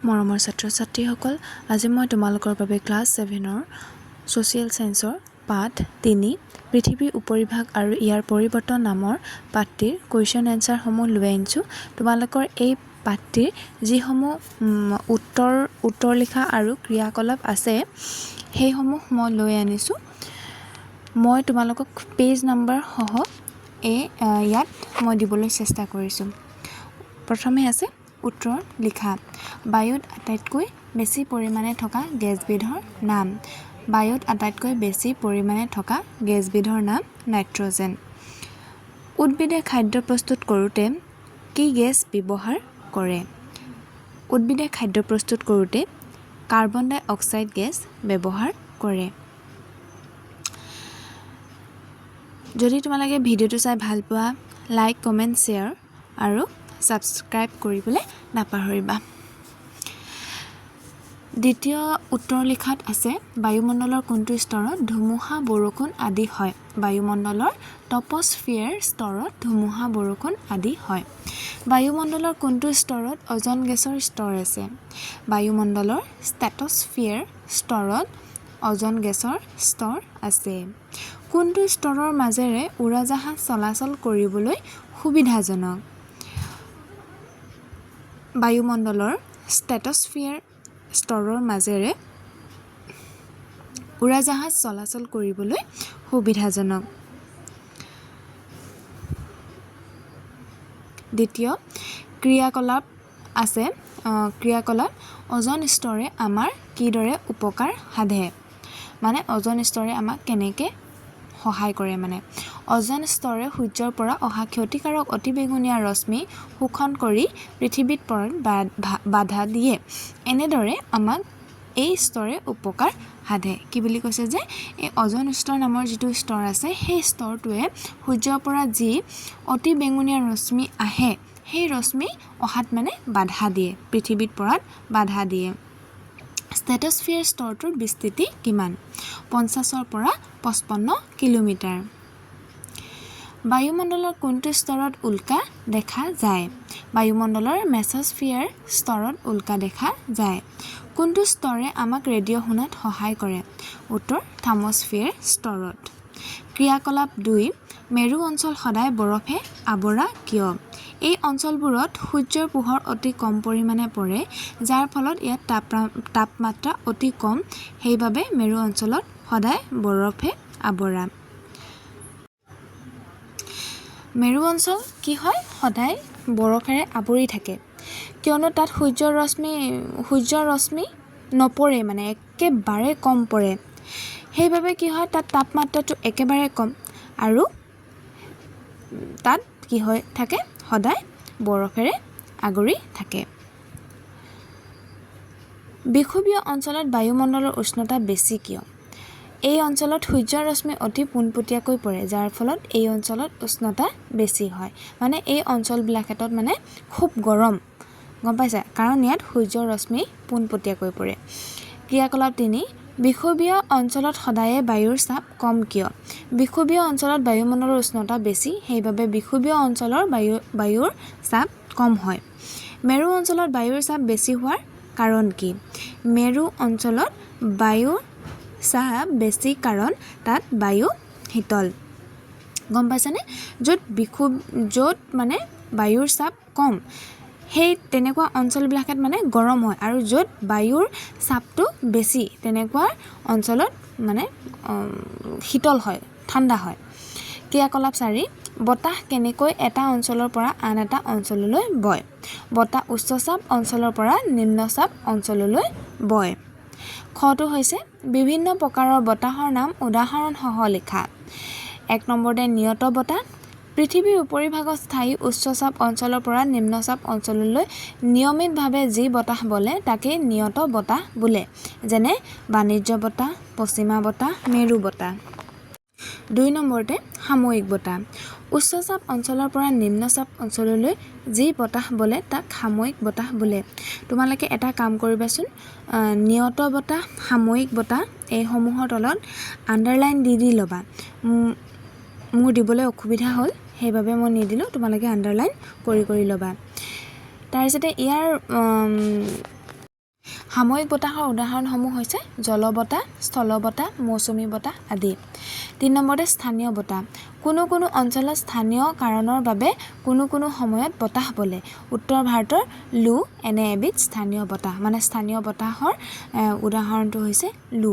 মৰমৰ ছাত্ৰ-ছাত্ৰীসকল, আজি মই তোমালোকৰ বাবে ক্লাছ 7ৰ ছ'চিয়েল সায়েন্সৰ পাঠ 3 পৃথিৱীৰ উপৰিভাগ আৰু ইয়াৰ পৰিৱৰ্তন নামৰ পাঠটিৰ কুৱেশ্যন এনসাৰসমূহ লৈ আনিছোঁ। তোমালোকৰ এই পাঠটিৰ যিসমূহ উত্তৰ লিখা আৰু ক্ৰিয়াকলাপ আছে সেইসমূহ মই লৈ আনিছোঁ। মই তোমালোকক পেজ নাম্বাৰ সহ ইয়াত মই দিবলৈ চেষ্টা কৰিছোঁ। প্ৰথমে আছে উত্তৰ লিখা। বায়ুত আটাইতকৈ বেছি পৰিমাণে থকা গেছবিধৰ নাম। বায়ুত আটাইতকৈ বেছি পৰিমাণে থকা গেছবিধৰ নাম নাইট্ৰজেন। উদ্ভিদে খাদ্য প্ৰস্তুত কৰোঁতে কি গেছ ব্যৱহাৰ কৰে? উদ্ভিদে খাদ্য প্ৰস্তুত কৰোঁতে কাৰ্বন ডাই অক্সাইড গেছ ব্যৱহাৰ কৰে। যদি তোমালোকে ভিডিঅ'টো চাই ভাল পোৱা, লাইক, কমেণ্ট, শ্বেয়াৰ আৰু ছাবস্ক্ৰাইব কৰিবলৈ নাপাহৰিবা। দ্বিতীয় উত্তৰ লিখাত আছে বায়ুমণ্ডলৰ কোনটো স্তৰত ধুমুহা বৰষুণ আদি হয়? বায়ুমণ্ডলৰ টপস্ফিয়াৰ স্তৰত ধুমুহা বৰষুণ আদি হয়। বায়ুমণ্ডলৰ কোনটো স্তৰত অজন গেছৰ স্তৰ আছে? বায়ুমণ্ডলৰ ষ্ট্ৰেটস্ফিয়াৰ স্তৰত অজন গেছৰ স্তৰ আছে। কোনটো স্তৰৰ মাজেৰে উৰাজাহাজ চলাচল কৰিবলৈ সুবিধাজনক? বায়ুমণ্ডলৰ ষ্ট্ৰেটস্ফিয়াৰ স্তৰৰ মাজেৰে উৰাজাহাজ চলাচল কৰিবলৈ সুবিধাজনক। দ্বিতীয় ক্ৰিয়াকলাপ আছে ক্ৰিয়াকলাপ অজন স্তৰে আমাৰ কিদৰে উপকাৰ সাধে? মানে অজন স্তৰে আমাক কেনেকৈ সহায় কৰে? মানে অজন স্তৰে সূৰ্যৰ পৰা অহা ক্ষতিকাৰক অতিবেঙুনীয়া ৰশ্মি শোষণ কৰি পৃথিৱীত পৰাত বাধা দিয়ে। এনেদৰে আমাক এই স্তৰে উপকাৰ সাধে। কি বুলি কৈছে যে এই অজন স্তৰ নামৰ যিটো স্তৰ আছে সেই স্তৰটোৱে সূৰ্যৰ পৰা যি অতি বেঙুনীয়া ৰশ্মি আহে সেই ৰশ্মি অহাত মানে বাধা দিয়ে, পৃথিৱীত পৰাত বাধা দিয়ে। ষ্ট্ৰেটস্ফিয়াৰ স্তৰটোৰ বিস্তৃতি কিমান? 50ৰ পৰা 55 কিলোমিটাৰ। বায়ুমণ্ডলৰ কোনটো স্তৰত উল্কা দেখা যায়? বায়ুমণ্ডলৰ মেছস্ফিয়াৰ স্তৰত উল্কা দেখা যায়। কোনটো স্তৰে আমাক ৰেডিঅ' শুনাত সহায় কৰে? উত্তৰ থাৰ্মস্ফিয়াৰ স্তৰত। ক্ৰিয়াকলাপ 2 মেৰু অঞ্চল সদায় বৰফে আৱৰা কিয়? এই অঞ্চলবোৰত সূৰ্যৰ পোহৰ অতি কম পৰিমাণে পৰে, যাৰ ফলত ইয়াত তাপমাত্ৰা অতি কম, সেইবাবে মেৰু অঞ্চলত সদায় বৰফে আৱৰা। মেৰু অঞ্চল কি হয়? সদায় বৰফেৰে আৱৰি থাকে, কিয়নো তাত সূৰ্যৰ ৰশ্মি নপৰে, মানে একেবাৰে কম পৰে। সেইবাবে কি হয়, তাত তাপমাত্ৰাটো একেবাৰে কম আৰু তাত কি হৈ থাকে? সদায় বৰফেৰে আগুৰি থাকে। বিষুৱীয় অঞ্চলত বায়ুমণ্ডলৰ উষ্ণতা বেছি কিয়? এই অঞ্চলত সূৰ্যৰ ৰশ্মি অতি পোনপটীয়াকৈ পৰে, যাৰ ফলত এই অঞ্চলত উষ্ণতা বেছি হয়। মানে এই অঞ্চলবিলাকত মানে খুব গৰম, গম পাইছা? কাৰণ ইয়াত সূৰ্যৰ ৰশ্মি পোনপটীয়াকৈ পৰে। ক্ৰিয়াকলাপ 3 বিষুৱীয় অঞ্চলত সদায়ে বায়ুৰ চাপ কম কিয়? বিষুৱীয় অঞ্চলত বায়ুমণ্ডলৰ উষ্ণতা বেছি, সেইবাবে বিষুৱীয় অঞ্চলৰ বায়ুৰ চাপ কম হয়। মেৰু অঞ্চলত বায়ুৰ চাপ বেছি হোৱাৰ কাৰণ কি? মেৰু অঞ্চলত বায়ুৰ চাপ বেছি কাৰণ তাত বায়ু শীতল, গম পাইছানে? য'ত মানে বায়ুৰ চাপ কম সেই তেনেকুৱা অঞ্চলবিলাকত মানে গৰম হয়, আৰু য'ত বায়ুৰ চাপটো বেছি তেনেকুৱা অঞ্চলত মানে শীতল হয়, ঠাণ্ডা হয়। ক্ৰিয়াকলাপ 4 বতাহ কেনেকৈ এটা অঞ্চলৰ পৰা আন এটা অঞ্চললৈ বয়? বতাহ উচ্চ চাপ অঞ্চলৰ পৰা নিম্ন চাপ অঞ্চললৈ বয়। খটো হৈছে বিভিন্ন প্ৰকাৰৰ বতাহৰ নাম উদাহৰণসহ লিখা। 1 নম্বৰতে নিয়ত বতাহ। পৃথিৱীৰ উপৰিভাগত স্থায়ী উচ্চ চাপ অঞ্চলৰ পৰা নিম্ন চাপ অঞ্চললৈ নিয়মিতভাৱে যি বতাহ বলে তাকেই নিয়ত বতাহ বোলে, যেনে বাণিজ্য বতাহ, পশ্চিমা বতাহ, মেৰু বতাহ। 2 নম্বৰতে সাময়িক বতাহ। উচ্চ চাপ অঞ্চলৰ পৰা নিম্ন চাপ অঞ্চললৈ যি বতাহ বলে তাক সাময়িক বতাহ বোলে। তোমালোকে এটা কাম কৰিবাচোন, নিয়ত বতাহ, সাময়িক বতাহ এইসমূহৰ তলত আণ্ডাৰলাইন দি ল'বা। মোৰ দিবলৈ অসুবিধা হ'ল, সেইবাবে মই নিদিলোঁ, তোমালোকে আণ্ডাৰলাইন কৰি ল'বা। তাৰপিছতে ইয়াৰ সাময়িক বতাহৰ উদাহৰণসমূহ হৈছে জলবতাহ, স্থলবতাহ, মৌচুমী বতাহ আদি। 3 নম্বৰতে স্থানীয় বতাহ। কোনো অঞ্চলত স্থানীয় কাৰণৰ বাবে কোনো সময়ত বতাহ বলে। উত্তৰ ভাৰতৰ লু এনে এবিধ স্থানীয় বতাহ, মানে স্থানীয় বতাহৰ উদাহৰণটো হৈছে লু,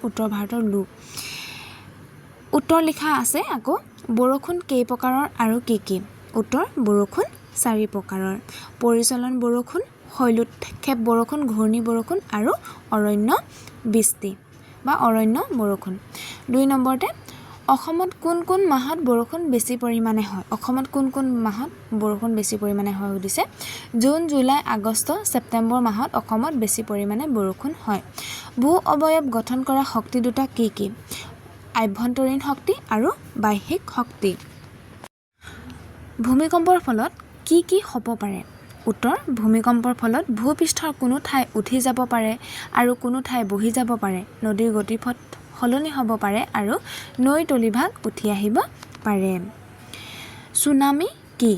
উত্তৰ ভাৰতৰ লু। উত্তৰ লিখা আছে আকৌ বৰষুণ কেই প্ৰকাৰৰ আৰু কি? উত্তৰ বৰষুণ 4 প্ৰকাৰৰ। পৰিচলন বৰষুণ, শৈলোৎক্ষেপ বৰষুণ, ঘূৰ্ণী বৰষুণ আৰু অৰণ্য বৃষ্টি বা অৰণ্য বৰষুণ। 2 নম্বৰতে অসমত কোন মাহত বৰষুণ বেছি পৰিমাণে হয়? অসমত কোন মাহত বৰষুণ বেছি পৰিমাণে হয় সুধিছে। জুন, জুলাই, আগষ্ট, ছেপ্টেম্বৰ মাহত অসমত বেছি পৰিমাণে বৰষুণ হয়। ভূ অৱয়ব গঠন কৰা শক্তি দুটা কি? আভ্যন্তৰীণ শক্তি আৰু বাহ্যিক শক্তি। ভূমিকম্পৰ ফলত কি হ'ব পাৰে? উত্তৰ ভূমিকম্পৰ ফলত ভূপৃষ্ঠৰ কোনো ঠাই উঠি যাব পাৰে আৰু কোনো ঠাই বহি যাব পাৰে। নদীৰ গতিপথ সলনি হ'ব পাৰে আৰু নৈৰ তলিভাগ উঠি আহিব পাৰে। চুনামি কি?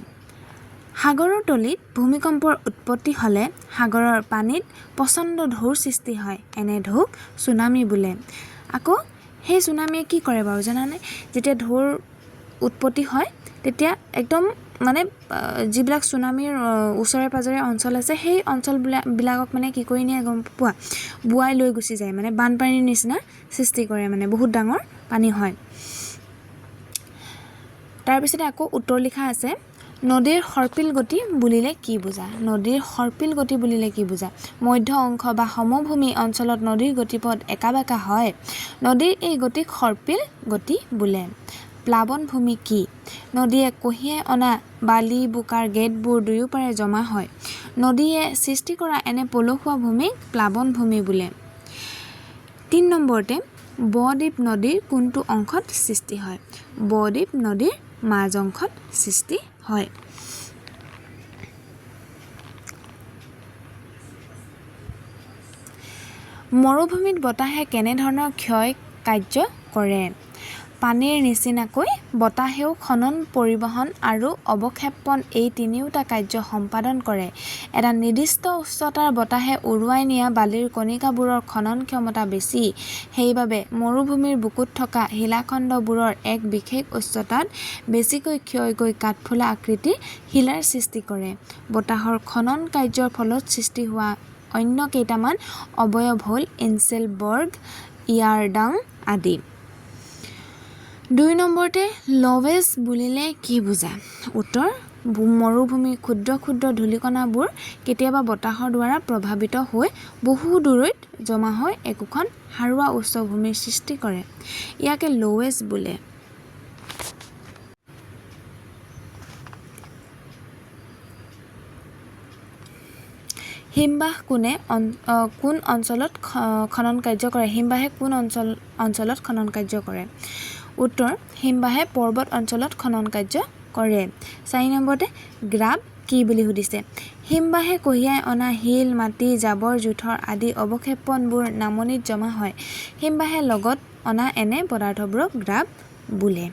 সাগৰৰ তলিত ভূমিকম্পৰ উৎপত্তি হ'লে সাগৰৰ পানীত প্ৰচণ্ড ঢৌৰ সৃষ্টি হয়। এনে ঢৌক চুনামি বোলে। আকৌ সেই চুনামিয়ে কি কৰে বাৰু জানানে? যেতিয়া ঢৌৰ উৎপত্তি হয় তেতিয়া একদম মানে যিবিলাক চুনামিৰ ওচৰে পাজৰে অঞ্চল আছে সেই অঞ্চলবিলাকক মানে কি কৰি নিয়ে গম পোৱা? বুৱাই লৈ গুচি যায়, মানে বানপানীৰ নিচিনা সৃষ্টি কৰে, মানে বহুত ডাঙৰ পানী হয়। তাৰপিছতে আকৌ উত্তৰ লিখা আছে নদীৰ সৰ্পিল গতি বুলিলে কি বুজা? নদীৰ সৰ্পিল গতি বুলিলে কি বুজা? মধ্য অংশ বা সমভূমি অঞ্চলত নদীৰ গতিপথ একাবেকা হয়। নদীৰ এই গতিক সৰ্পিল গতি বোলে। প্লাৱন ভূমি কি? নদীয়ে কঢ়িয়াই অনা বালি বোকাৰ গেটবোৰ দুয়োপাৰে জমা হয়। নদীয়ে সৃষ্টি কৰা এনে পলসুৱা ভূমিক প্লাৱন ভূমি বোলে। 3 নম্বৰতে ব-দ্বীপ নদীৰ কোনটো অংশত সৃষ্টি হয়? ব-দ্বীপ নদীৰ মাজ অংশত সৃষ্টি হয়। মৰুভূমিত বতাহে কেনেধৰণৰ ক্ষয় কাৰ্য কৰে? পানীৰ নিচিনাকৈ বতাহেও খনন, পৰিবহণ আৰু অৱক্ষেপণ এই তিনিওটা কাৰ্য সম্পাদন কৰে। এটা নিৰ্দিষ্ট উচ্চতাৰ বতাহে উৰুৱাই নিয়া বালিৰ কণিকাবোৰৰ খনন ক্ষমতা বেছি। সেইবাবে মৰুভূমিৰ বুকুত থকা শিলাখণ্ডবোৰৰ এক বিশেষ উচ্চতাত বেছিকৈ ক্ষয় গৈ কাঠফুলা আকৃতিৰ শিলাৰ সৃষ্টি কৰে। বতাহৰ খনন কাৰ্যৰ ফলত সৃষ্টি হোৱা অন্য কেইটামান অৱয়ব হ'ল ইনচেলবৰ্গ, ইয়াৰডাং আদি। 2 নম্বৰতে লৱেজ বুলিলে কি বুজা? উত্তৰ মৰুভূমিৰ ক্ষুদ্ৰ ধূলিকণাবোৰ কেতিয়াবা বতাহৰ দ্বাৰা প্ৰভাৱিত হৈ বহু দূৰৈত জমা হৈ একোখন সাৰুৱা উচ্চভূমিৰ সৃষ্টি কৰে। ইয়াকে লৱেজ বোলে। হিমবাহ কোন অঞ্চলত খনন কাৰ্য কৰে? হিমবাহে কোন অঞ্চলত খনন কাৰ্য কৰে? উত্তৰ হিমবাহে পৰ্বত অঞ্চলত খনন কাৰ্য কৰে। 4 নম্বৰতে গ্ৰাব কি বুলি সুধিছে। হিমবাহে কঢ়িয়াই অনা শিল, মাটি, জাবৰ জোথৰ আদি অৱক্ষেপণবোৰ নামনিত জমা হয়। হিমবাহে লগত অনা এনে পদাৰ্থবোৰক গ্ৰাব বোলে।